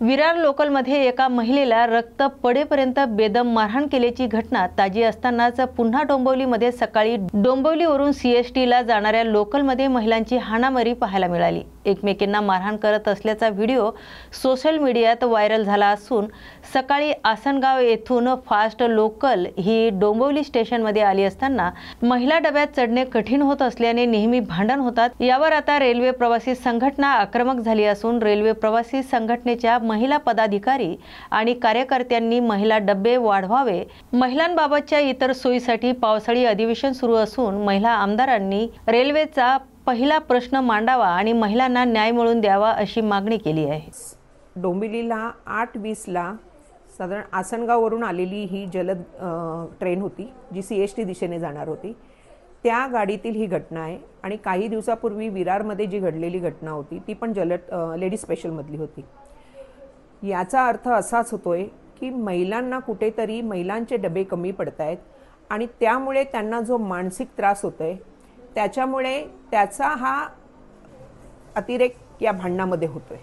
विरार लोकलमध्ये एका महिलेला रक्त पडेपर्यंत बेदम मारहाण केल्याची घटना ताजी असतानाच पुन्हा डोंबिवलीमध्ये सकाळी डोंबिवलीवरून सीएसटीला जाणाऱ्या लोकलमध्ये महिलांची हाणामारी पाहायला मिळाली। एकमेकींना मारहाण करत असल्याचा व्हिडिओ सोशल मीडियात व्हायरल झाला असून सकाळी आसनगाव येथून फास्ट लोकल ही डोंबिवली स्टेशनमध्ये आली असताना महिला डब्यात चढणे कठीण होत असल्याने नेहमी भांडण होतात। यावर आता रेल्वे प्रवासी संघटना आक्रमक झाली असून रेल्वे प्रवासी संघटनेच्या महिला पदाधिकारी आणि कार्यकर्त्यांनी महिला डबे वाढवावे, महिलांबाबतच्या इतर सोयीसाठी पावसाळी अधिवेशन सुरू असून महिला आमदारांनी रेल्वेचा पहिला प्रश्न मांडावा आणि महिलांना न्याय मिळवून द्यावा अशी मागणी केली आहे। डोंबिवलीला 8:20ला साधारण आसनगाववरून आलेली ही जलद ट्रेन होती जी सीएसटी दिशेने जाणार होती। त्या गाडीतील ही घटना आहे आणि काही दिवसापूर्वी विरारमध्ये जी घडलेली घटना होती ती पण जलद लेडीज स्पेशलमधली होती। याचा अर्थ असाच होतोय की महिलांना कुठेतरी महिलांचे डबे कमी पडतायत आणि त्यामुळे त्यांना जो मानसिक त्रास होतोय त्याच्यामुळे त्याचा हा अतिरेक या भांडणामध्ये होतोय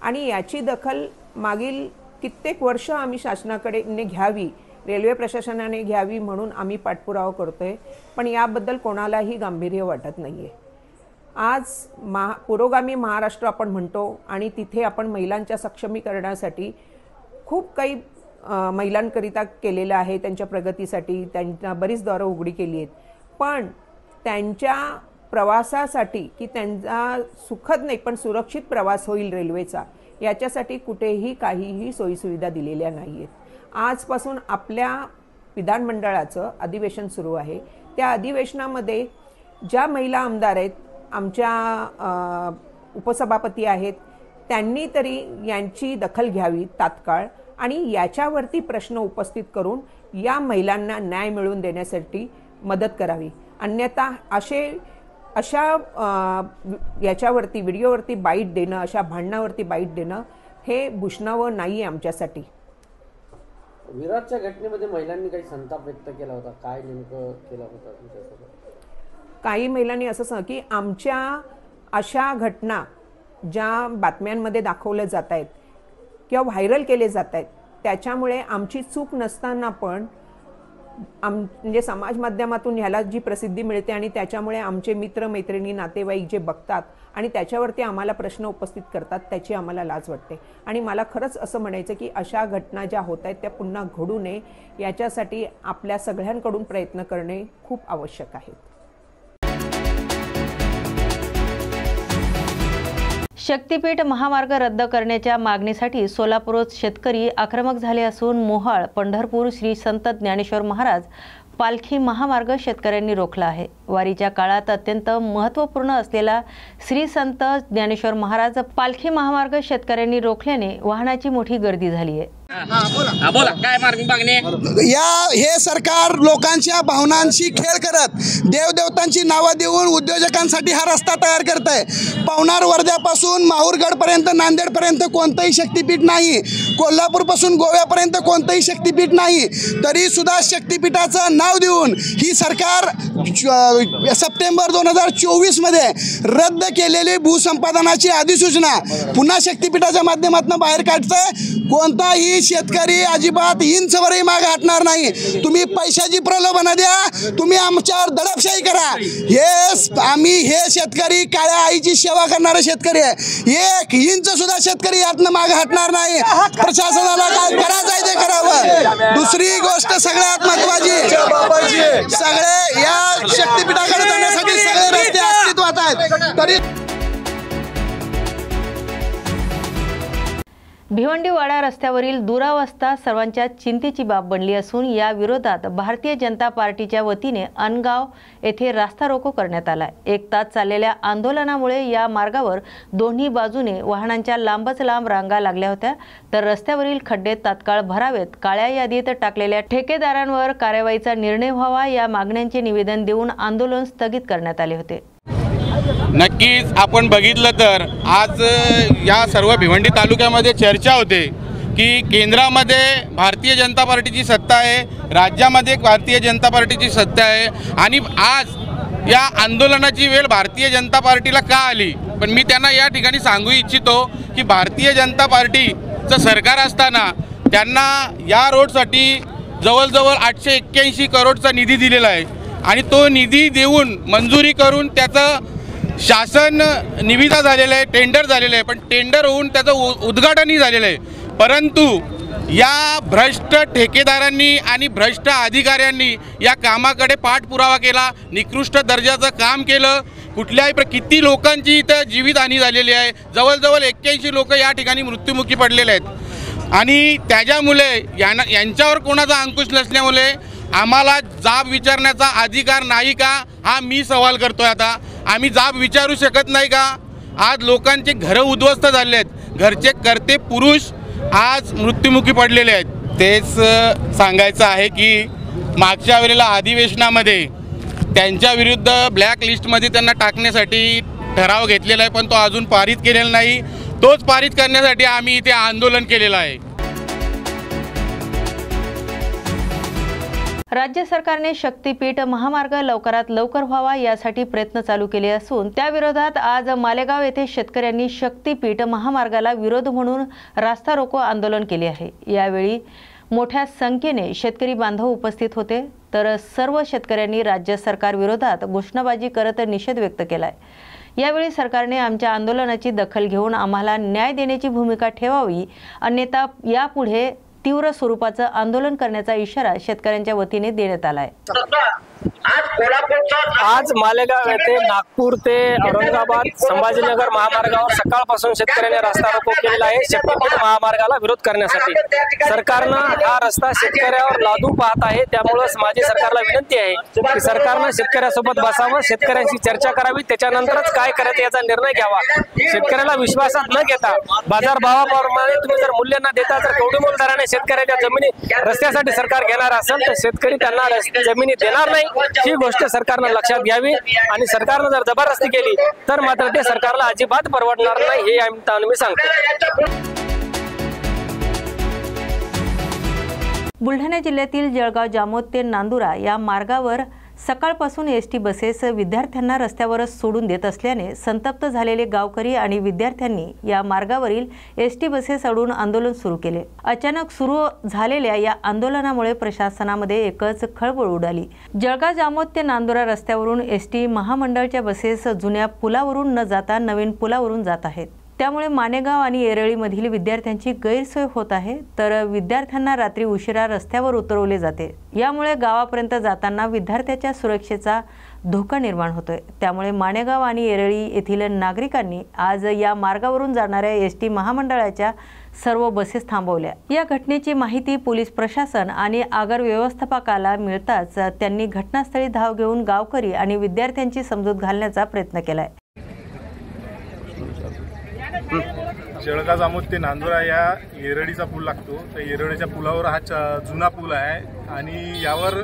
आणि याची दखल मागील कित्येक वर्ष आम्ही शासनाकडे घ्यावी, रेल्वे प्रशासनाने घ्यावी म्हणून आम्ही पाठपुरावा करतोय, पण याबद्दल कोणालाही गांभीर्य वाटत नाहीये। आज पुरोगामी महाराष्ट्र आपण म्हणतो आणि तिथे आपण महिलांच्या सक्षमीकरणासाठी खूप काही महिलांकरिता केलेलं आहे, त्यांच्या प्रगतीसाठी त्यांना बरीच दारं उघडी केली आहेत, पण त्यांच्या प्रवासासाठी की त्यांचा सुखद नाही पण सुरक्षित प्रवास होईल रेल्वेचा याच्यासाठी कुठेही काहीही सोयीसुविधा दिलेल्या नाही आहेत। आजपासून आपल्या विधानमंडळाचं अधिवेशन सुरू आहे। त्या अधिवेशनामध्ये ज्या महिला आमदार आहेत, आमच्या उपसभापती आहेत, त्यांनी तरी यांची दखल घ्यावी तात्काळ आणि याच्यावरती प्रश्न उपस्थित करून या महिलांना न्याय मिळवून देण्यासाठी मदत करावी। अन्यथा अशा याच्यावरती व्हिडिओवरती बाईट देणं, अशा भांडणावरती बाईट देणं हे भूषणावं नाही आहे आमच्यासाठी। विरारच्या घटनेमध्ये महिलांनी काही संताप व्यक्त केला होता, काय नेमकं केलं होतं तुमच्यासोबत? काही महिलांनी असं सांगितलं की आमच्या अशा घटना ज्या बातम्यांमध्ये दाखवल्या जात आहेत किंवा व्हायरल केले जात आहेत त्याच्यामुळे आमची चूक नसताना पण म्हणजे समाज माध्यमातून ह्याला जी प्रसिद्धी मिळते आणि त्याच्यामुळे आमचे मित्र मैत्रिणी नातेवाईक जे बघतात आणि त्याच्यावरती आम्हाला प्रश्न उपस्थित करतात त्याची आम्हाला लाज वाटते आणि मला खरंच असं म्हणायचं की अशा घटना ज्या होत आहेत त्या पुन्हा घडू नये याच्यासाठी आपल्या सगळ्यांकडून प्रयत्न करणे खूप आवश्यक आहे। शक्तीपीठ महामार्ग रद्द करण्याच्या मागणीसाठी सोलापूरत शेतकरी आक्रमक झाले असून मोहाळ पंढरपूर श्री संत ज्ञानेश्वर महाराज पालखी महामार्ग शेतकऱ्यांनी रोखला आहे। वारीच्या काळात अत्यंत महत्त्वपूर्ण असलेला श्री संत ज्ञानेश्वर महाराज पालखी महामार्ग शेतकऱ्यांनी रोखल्याने वाहनाची मोठी गर्दी झाली आहे। बोला काय मागणी? हे सरकार लोकांच्या भावनांशी खेळ करत देवदेवतांची नावं देऊन उद्योजकांसाठी हा रस्ता तयार करत आहे। पवनार वर्ध्यापासून माहूरगडपर्यंत नांदेडपर्यंत कोणतंही शक्तीपीठ नाही, कोल्हापूरपासून गोव्यापर्यंत कोणतंही शक्तीपीठ नाही, तरी सुद्धा शक्तीपीठाचं नाव देऊन ही सरकार सप्टेंबर 2024 मध्ये रद्द केलेली भूसंपादनाची अधिसूचना पुन्हा शक्तीपीठाच्या माध्यमातून बाहेर काढतंय। कोणताही शेतकरी अजिबात इंचवरही मागे हटणार नाही। तुम्ही पैशाची प्रलोभनं द्या, तुम्ही आमच्यावर दडपशाही करा, आम्ही हे शेतकरी काळ्या आईची सेवा करणारे शेतकरी आहे। 1 इंच सुद्धा शेतकरी यातनं मागे हटणार नाही। प्रशासनाला काय करायचं आहे ते करावं। दुसरी गोष्ट सगळ्यात महत्त्वाची, सगळे या शक्तीपीठाकडे जाण्यासाठी सगळे रस्ते अस्तित्वात आहेत तरी भिवंडीवाडा रस्त्यावरील दुरावस्था सर्वांच्या चिंतेची बाब बनली असून या विरोधात भारतीय जनता पार्टीच्या वतीने अनगाव येथे रास्ता रोको करण्यात आला। 1 तास चाललेल्या आंदोलनामुळे या मार्गावर दोन्ही बाजूने वाहनांच्या लांबच लांब रांगा लागल्या होत्या, तर रस्त्यावरील खड्डे तात्काळ भरावेत, काळ्या यादीत टाकलेल्या ठेकेदारांवर कारवाईचा निर्णय व्हावा या मागण्यांचे निवेदन देऊन आंदोलन स्थगित करण्यात आले होते। नक्कीच आपण बघितलं तर आज या सर्व भिवंडी तालुक्यामध्ये चर्चा होते की केंद्रामध्ये भारतीय जनता पार्टीची सत्ता आहे, राज्यामध्ये भारतीय जनता पार्टीची सत्ता आहे आणि आज या आंदोलनाची वेळ भारतीय जनता पार्टीला का आली? पण मी त्यांना या ठिकाणी सांगू इच्छितो की भारतीय जनता पार्टीचं सरकार असताना त्यांना या रोडसाठी जवळजवळ 881 करोडचा निधी दिलेला आहे आणि तो निधी देऊन मंजुरी करून त्याचं शासन निविदा झालेला आहे, टेंडर झालेलं आहे, पण टेंडर होऊन त्याचं उद्घाटनही झालेलं आहे. परंतु या भ्रष्ट ठेकेदारांनी आणि भ्रष्ट अधिकाऱ्यांनी या कामाकडे पाठपुरावा केला, निकृष्ट दर्जाचं काम केलं. कुठल्याही किती लोकांची इथं जीवितहानी झालेली आहे, जवळजवळ 81 लोक या ठिकाणी मृत्युमुखी पडलेले आहेत आणि त्याच्यामुळे यांच्यावर कोणाचा अंकुश नसल्यामुळे आम्हाला जाब विचारण्याचा अधिकार नाही का, हा मी सवाल करतोय. आता आम्ही जाब विचारू शकत नाही का? आज लोकांचे घरं उद्ध्वस्त झाले आहेत, घरचे करते पुरुष आज मृत्युमुखी पडलेले आहेत. तेच सांगायचं आहे की मागच्या वेळेला अधिवेशनामध्ये त्यांच्या विरुद्ध ब्लॅक लिस्टमध्ये त्यांना टाकण्यासाठी ठराव घेतलेला आहे, पण तो अजून पारित केलेला नाही. तोच पारित करण्यासाठी आम्ही इथे आंदोलन केलेलं आहे. राज्य सरकारने शक्तीपीठ महामार्ग लवकरात लवकर व्हावा यासाठी प्रयत्न चालू केले असून त्या विरोधात आज मालेगाव येथे शेतकऱ्यांनी शक्तीपीठ महामार्गाला विरोध म्हणून रास्ता रोको आंदोलन केले आहे. यावेळी मोठ्या संख्येने शेतकरी बांधव उपस्थित होते, तर सर्व शेतकऱ्यांनी राज्य सरकार विरोधात घोषणाबाजी करत निषेध व्यक्त केलाय. यावेळी सरकारने आमच्या आंदोलनाची दखल घेऊन आम्हाला न्याय देण्याची भूमिका ठेवावी, अन्यथा यापुढे तीव्र स्वरूपाचं आंदोलन करण्याचा इशारा शेतकऱ्यांच्या वतीने देण्यात आला आहे. आज मालेगाव येथे नागपूर ते औरंगाबाद संभाजीनगर महामार्गावर सकाळपासून शेतकऱ्यांनी रस्ता रोको केलेला आहे शक्तीपीठ महामार्गाला विरोध करण्यासाठी. सरकारनं हा रस्ता शेतकऱ्यावर लादू पाहत आहे, त्यामुळे माझी सरकारला विनंती आहे की सरकारनं शेतकऱ्यासोबत बसावं, शेतकऱ्यांशी चर्चा करावी, त्याच्यानंतरच काय करायचं याचा निर्णय घ्यावा. शेतकऱ्याला विश्वासात न घेता बाजारभावाप्रमाणे तुम्ही जर मूल्य न देता जर कवडीमोल दराने शेतकऱ्याच्या जमिनी रस्त्यासाठी सरकार घेणार असेल तर शेतकरी त्यांना जमिनी देणार नाही. ही गोष्ट सरकारनं लक्षात घ्यावी आणि सरकारनं जर जबरदस्ती केली तर मात्र ते सरकारला अजिबात परवडणार नाही, हे मी सांगतो. बुलढाणा जिल्ह्यातील जळगाव जामोद ते नांदुरा या मार्गावर सकाळपासून एसटी बसेस विद्यार्थ्यांना रस्त्यावरच सोडून देत असल्याने संतप्त झालेले गावकरी आणि विद्यार्थ्यांनी या मार्गावरील एसटी बसेस अडवून आंदोलन सुरू केले. अचानक सुरू झालेल्या या आंदोलनामुळे प्रशासनामध्ये एकच खळबळ उडाली. जळगाव जामोद ते नांदुरा रस्त्यावरून एसटी महामंडळाच्या बसेस जुन्या पुलावरून न जाता नवीन पुलावरून जात आहेत. त्यामुळे मानेगाव आणि येरळीमधील विद्यार्थ्यांची गैरसोय होत आहे, तर विद्यार्थ्यांना रात्री उशिरा रस्त्यावर उतरवले जाते. यामुळे गावापर्यंत जाताना विद्यार्थ्याच्या सुरक्षेचा धोका निर्माण होतोय. त्यामुळे मानेगाव आणि येरळी येथील नागरिकांनी आज या मार्गावरून जाणाऱ्या एसटी महामंडळाच्या सर्व बसेस थांबवल्या. या घटनेची माहिती पोलीस प्रशासन आणि आगार व्यवस्थापकाला मिळताच त्यांनी घटनास्थळी धाव घेऊन गावकरी आणि विद्यार्थ्यांची समजूत घालण्याचा प्रयत्न केलाय. जळगाव जामोद ते नांदुरा या येरळीचा पूल लागतो. तर येरळीच्या पुलावर हा जुना पूल आहे आणि यावर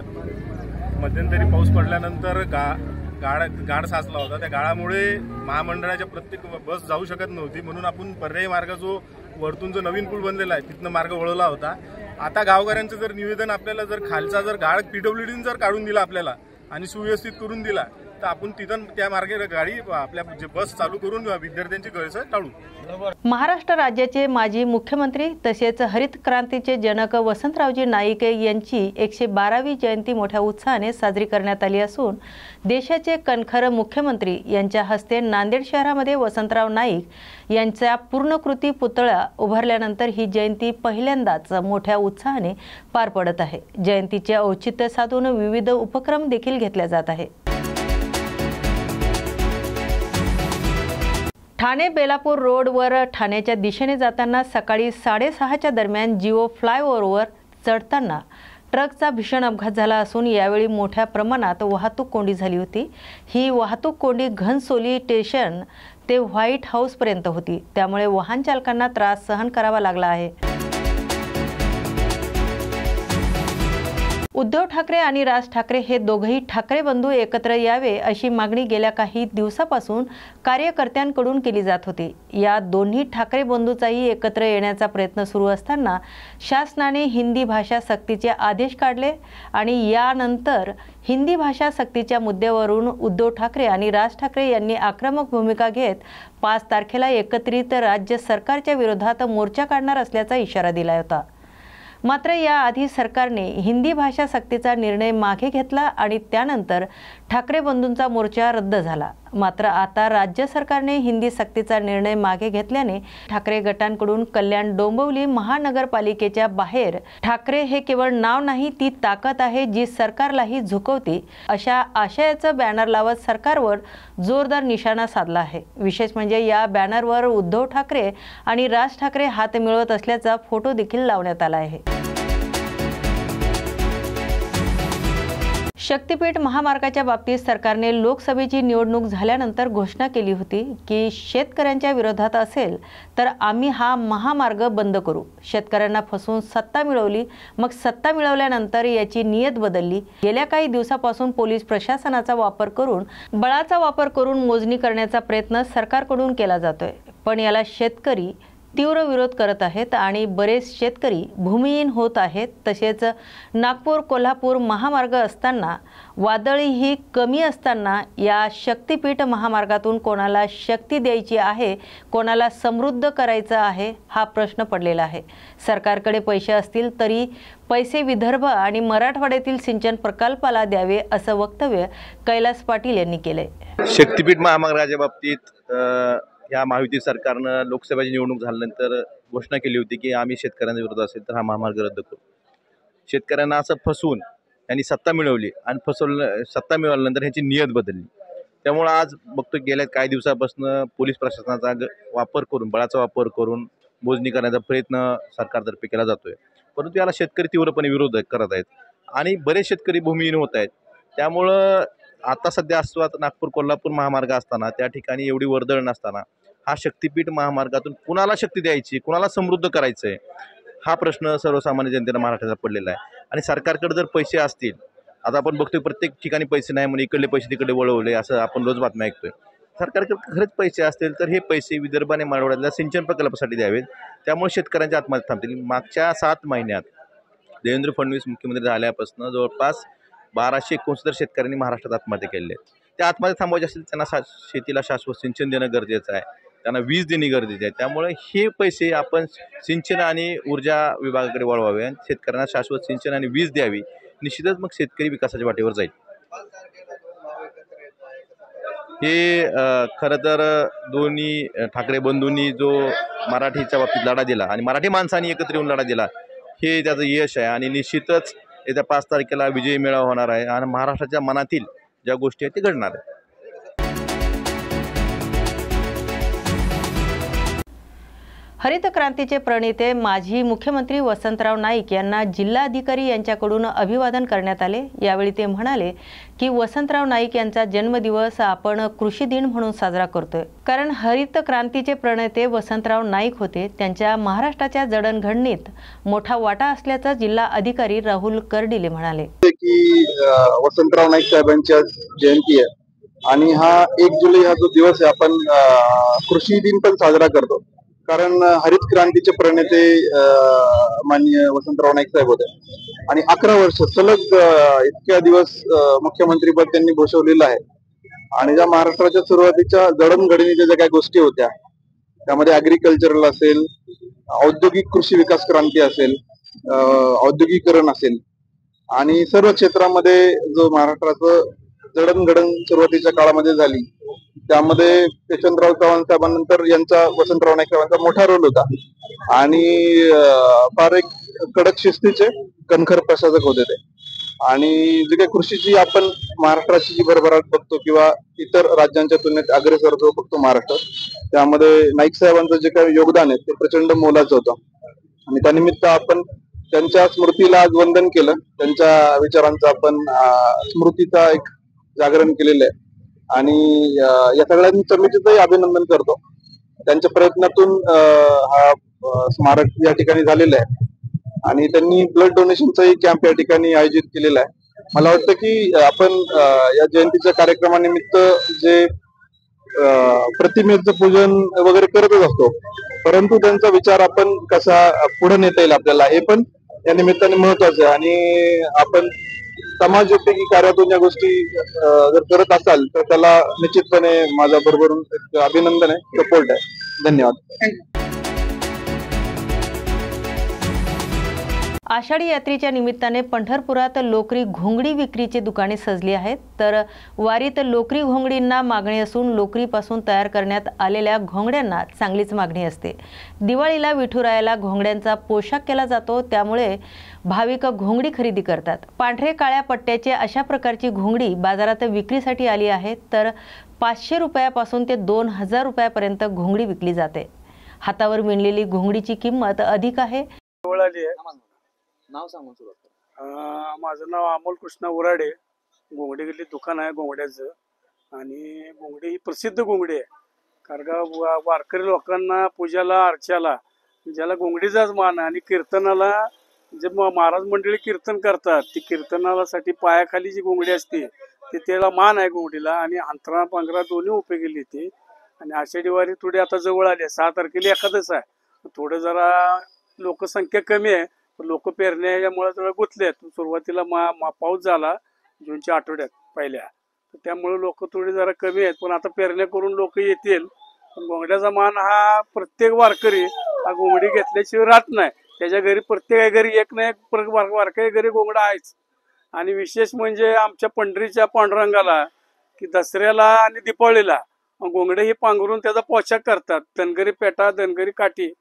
मध्यंतरी पाऊस पडल्यानंतर गाळ साचला होता. त्या गाळामुळे महामंडळाच्या प्रत्येक बस जाऊ शकत नव्हती, म्हणून आपण पर्यायी मार्ग जो वरतून जो नवीन पूल बनलेला आहे तिथनं मार्ग वळवला होता. आता गावकऱ्यांचं जर निवेदन आपल्याला जर खालचा जर गाळ PWDने जर काढून दिला आपल्याला आणि सुव्यवस्थित करून दिला तर आपण तिथं त्या मार्गे गाडी आपल्या जे बस चालू करून विद्यार्थ्यांची गैरसोय टाळू. महाराष्ट्र राज्याचे माजी मुख्यमंत्री तसेच हरित क्रांतीचे जनक वसंतरावजी नाईक यांची 112वी जयंती मोठ्या उत्साहाने साजरी करण्यात आली असून देशाचे कणखर मुख्यमंत्री यांच्या हस्ते नांदेड शहरामध्ये वसंतराव नाईक यांचा पूर्णकृती पुतळा उभारल्यानंतर ही जयंती पहिल्यांदाच मोठ्या उत्साहाने पार पडत आहे. जयंतीचे औचित्य साधून विविध उपक्रम देखील घेतले जात आहे. ठाणे बेलापूर रोडवर ठाण्याच्या दिशेने जाताना सकाळी 6:30च्या दरम्यान जिओ फ्लायओव्हरवर चढताना ट्रकचा भीषण अपघात झाला असून यावेळी मोठ्या प्रमाणात वाहतूक कोंडी झाली होती. ही वाहतूक कोंडी घनसोली स्टेशन ते व्हाईट हाऊसपर्यंत होती, त्यामुळे वाहन चालकांना त्रास सहन करावा लागला आहे. उद्धव ठाकरे आणि राज ठाकरे हे दोघेही ठाकरे बंधू एकत्र यावे अशी मागणी गेल्या काही दिवसापासून कार्यकर्त्यांकडून केली जात होती। या दोन्ही ठाकरे बंधूचाही एकत्र येण्याचा प्रयत्न सुरू असताना शासनाने हिंदी भाषा सक्तीचे आदेश काढले आणि यानंतर हिंदी भाषा सक्तीच्या मुद्द्यावरून उद्धव ठाकरे आणि राज ठाकरे यांनी आक्रमक भूमिका घेत 5 तारखेला एकत्रित राज्य सरकारच्या विरोधात मोर्चा काढणार असल्याचा इशारा दिला होता। मात्र याआधी सरकारने हिंदी भाषा सक्तीचा निर्णय मागे घेतला आणि त्यानंतर ठाकरे बंधूंचा मोर्चा रद्द झाला। मात्र आता राज्य सरकारने हिंदी सक्तीचा निर्णय मागे घेतल्याने ठाकरे गटांकडून कल्याण डोंबिवली महानगरपालिकेच्या बाहेर ठाकरे हे केवळ नाव नाही ती ताकद आहे जी सरकारलाही झुकवते अशा आशयाचं बॅनर लावत सरकारवर जोरदार निशाणा साधला आहे। विशेष म्हणजे या बॅनरवर उद्धव ठाकरे आणि राज ठाकरे हात मिळवत असल्याचा फोटो देखील लावण्यात आला आहे। शक्तीपीठ महामार्गाच्या बाबतीत सरकारने लोकसभेची निवडणूक झाल्यानंतर घोषणा केली होती की शेतकऱ्यांच्या विरोधात असेल तर आम्ही हा महामार्ग बंद करू। शेतकऱ्यांना फसवून सत्ता मिळवली, मग सत्ता मिळवल्यानंतर याची नियत बदलली। गेल्या काही दिवसापासून पोलीस प्रशासनाचा वापर करून बळाचा वापर करून मोजणी करण्याचा प्रयत्न सरकारकडून केला जातोय, पण याला शेतकरी तीव्र विरोध करत आहेत आणि बरेच शेतकरी भूमिहीन होत आहेत। तसेच नागपूर कोल्हापूर महामार्ग असताना वादळीही कमी असताना या शक्तीपीठ महामार्गातून कोणाला शक्ती द्यायची आहे, कोणाला समृद्ध करायचं आहे हा प्रश्न पडलेला आहे। सरकारकडे पैसे असतील तरी पैसे विदर्भ आणि मराठवाड्यातील सिंचन प्रकल्पाला द्यावे असं वक्तव्य कैलास पाटील यांनी केले। शक्तीपीठ महामार्गाच्या बाबतीत या महायुती सरकारनं लोकसभेची निवडणूक झाल्यानंतर घोषणा केली होती की आम्ही शेतकऱ्यांच्या विरोधात असेल तर हा महामार्ग रद्द करू। शेतकऱ्यांना असं फसवून यांनी सत्ता मिळवली आणि सत्ता मिळवल्यानंतर ह्याची नियत बदलली। त्यामुळे आज बघतो गेल्या काही दिवसापासून पोलीस प्रशासनाचा वापर करून बळाचा वापर करून मोजणी करण्याचा प्रयत्न सरकारतर्फे केला जातोय, परंतु याला शेतकरी तीव्रपणे विरोध करत आहेत आणि बरेच शेतकरी भूमिहीन होत आहेत। त्यामुळं आता सध्या अस्तित्वात नागपूर कोल्हापूर महामार्ग असताना त्या ठिकाणी एवढी वर्दळ नसताना हा शक्तीपीठ महामार्गातून कुणाला शक्ती द्यायची, कुणाला समृद्ध करायचं आहे हा प्रश्न सर्वसामान्य जनतेला महाराष्ट्राला पडलेला आहे। आणि सरकारकडे जर पैसे असतील, आता आपण बघतोय प्रत्येक ठिकाणी पैसे नाही म्हणून इकडले पैसे तिकडे वळवले असं आपण रोज बातम्या ऐकतोय। सरकारकडे खरंच पैसे असतील तर हे पैसे विदर्भ आणि मराठवाड्यातल्या सिंचन प्रकल्पासाठी द्यावेत, त्यामुळे शेतकऱ्यांच्या आत्महत्या थांबतील। मागच्या 7 महिन्यात देवेंद्र फडणवीस मुख्यमंत्री झाल्यापासून जवळपास 1269 शेतकऱ्यांनी महाराष्ट्रात आत्महत्या केलेल्या आहेत। त्या आत्महत्या थांबवायच्या असेल त्यांना शेतीला शाश्वत सिंचन देणं गरजेचं आहे, त्यांना वीज देणे गरजेचे आहे। त्यामुळे हे पैसे आपण सिंचन आणि ऊर्जा विभागाकडे वळवावे आणि शेतकऱ्यांना शाश्वत सिंचन आणि वीज द्यावी, निश्चितच मग शेतकरी विकासाच्या वाटेवर जाईल। हे खरं तर दोन्ही ठाकरे बंधूंनी जो मराठीच्या बाबतीत लढा दिला आणि मराठी माणसांनी एकत्र येऊन लढा दिला हे त्याचं यश आहे आणि निश्चितच येत्या 5 तारखेला विजयी मेळावा होणार आहे आणि महाराष्ट्राच्या मनातील ज्या गोष्टी आहेत ते घडणार आहे। हरित क्रांतीचे प्रणेते माजी मुख्यमंत्री वसंतराव नाईक यांना जिल्हाधिकारी यांच्याकडून अभिवादन करण्यात आले। यावेळी ते म्हणाले की वसंतराव नाईक यांचा जन्मदिवस आपण कृषी दिन म्हणून साजरा करतोय, कारण हरित क्रांतीचे प्रणेते वसंतराव नाईक होते। त्यांच्या महाराष्ट्राच्या जडणघडणीत मोठा वाटा असल्याचं जिल्हा अधिकारी राहुल कर्डिले म्हणाले की वसंतराव नाईक साहेबांची जयंती आहे आणि हा 1 जुलै हा जो दिवस आहे आपण कृषी दिन पण साजरा करतो, कारण हरित क्रांतीचे प्रणेते माननीय वसंतराव नाईक साहेब होते आणि 11 वर्ष सलग इतक्या दिवस मुख्यमंत्रीपद त्यांनी भूषवलेलं आहे। आणि ज्या महाराष्ट्राच्या सुरुवातीच्या जडणघडणीच्या ज्या काही गोष्टी होत्या त्यामध्ये ऍग्रिकल्चरल असेल, औद्योगिक कृषी विकास क्रांती असेल, औद्योगिकरण असेल आणि सर्व क्षेत्रामध्ये जो महाराष्ट्राचं जडणघडण सुरुवातीच्या काळामध्ये झाली त्यामध्ये यशवंतराव चव्हाण साहेबांनंतर यांचा वसंतराव नाईक साहेबांचा मोठा रोल होता आणि फार एक कडक शिस्तीचे कणखर प्रशासक होते ते। आणि जे काही कृषीची आपण महाराष्ट्राची जी भरभराट बघतो किंवा इतर राज्यांच्या तुलनेत अग्रेसर जो बघतो महाराष्ट्र, त्यामध्ये नाईक साहेबांचं जे काही योगदान आहे ते प्रचंड मोलाचं होतं आणि त्यानिमित्त आपण त्यांच्या स्मृतीला आज वंदन केलं, त्यांच्या विचारांचा आपण स्मृतीचा एक जागरण केलेलं आहे आणि या सगळ्यांचं मी तिथंही अभिनंदन करतो। त्यांच्या प्रयत्नातून हा स्मारक या ठिकाणी झालेलं आहे आणि त्यांनी ब्लड डोनेशनचाही कॅम्प या ठिकाणी आयोजित केलेला आहे. मला वाटतं की आपण या जयंतीच्या कार्यक्रमानिमित्त जे प्रतिमेचं पूजन वगैरे करतच असतो, परंतु त्यांचा विचार आपण कसा पुढे नेता येईल आपल्याला हे पण या निमित्ताने महत्वाचं आहे. आणि आपण समाजोपयोगी कार्यातून या गोष्टी जर करत असाल तर त्याला निश्चितपणे माझ्या बरोबरून अभिनंदन आहे, सपोर्ट आहे. धन्यवाद. आषाढी यात्रेच्या निमित्ताने पंढरपुरात लोकरी घोंगडी विक्रीची दुकाने सजली आहेत. तर वारीत लोकरी घोंगडींना मागणी असून लोकरीपासून तयार करण्यात आलेल्या घोंगड्यांना चांगलीच मागणी असते. दिवाळीला विठुरायाला घोंगड्यांचा पोशाख केला जातो, त्यामुळे भाविक घोंगडी खरेदी करतात. पांढरे काळ्या पट्ट्याचे अशा प्रकारची घोंगडी बाजारात विक्रीसाठी आली आहे. तर 500 रुपयापासून ते 2000 रुपयापर्यंत घोंगडी विकली जाते. हातावर विणलेली घोंगडीची किंमत अधिक आहे. नाव सांगून सुरुवात करा. माझं नाव अमोल कृष्णा उराडे. घोंगडी गेली दुकान आहे घोंगड्याचं, आणि घोंगडी ही प्रसिद्ध घोंगडी आहे. कारण का वारकरी लोकांना पूजाला अर्च्याला ज्याला घोंगडीचाच मान आहे. आणि कीर्तनाला जे महाराज मंडळी कीर्तन करतात, ती कीर्तनासाठी पायाखाली जी घोंगडी असते ती त्याला मान आहे घोंगडीला. आणि अंतरा पांघरा दोन्ही उपयोगी येते. आणि आषाढी वारी थोडी आता जवळ आली आहे. 6 तारखेला एखादच आहे. थोडं जरा लोकसंख्या कमी आहे, लोक पेरण्यामुळे जरा गुंतलेत. सुरुवातीला पाऊस झाला जूनच्या आठवड्यात पहिल्या, तर त्यामुळे लोक थोडी जरा कमी आहेत. पण आता पेरण्या करून लोक येतील. पण घोंगड्याचा मान हा प्रत्येक वारकरी हा घोंगडी घेतल्याशिवाय राहत नाही. त्याच्या घरी प्रत्येक घरी एक ना एक वारकरी घरी घोंगडा आहेच. आणि विशेष म्हणजे आमच्या पंढरीच्या पांडुरंगाला की दसऱ्याला आणि दीपावलीला घोंगडे ही पांघरून त्याचा पोशाख करतात. धनगरी पेटा, धनगरी काठी,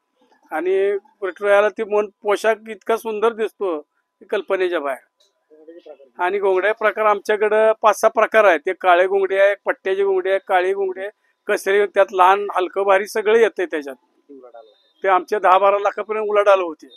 आणि विठुरायाला ती पोशाख इतका सुंदर दिसतो कल्पनेच्या बाहेर. आणि घोंगड्या प्रकार आमच्याकडं 5-6 प्रकार आहेत. ते काळे घोंगडी आहे, पट्ट्याची घोंगडी आहे, काळी घोंगडी आहे, कसरी, त्यात लहान हलकं भारी सगळे येते त्याच्यात. ते आमच्या 10-12 लाखापर्यंत उलाढाल होते.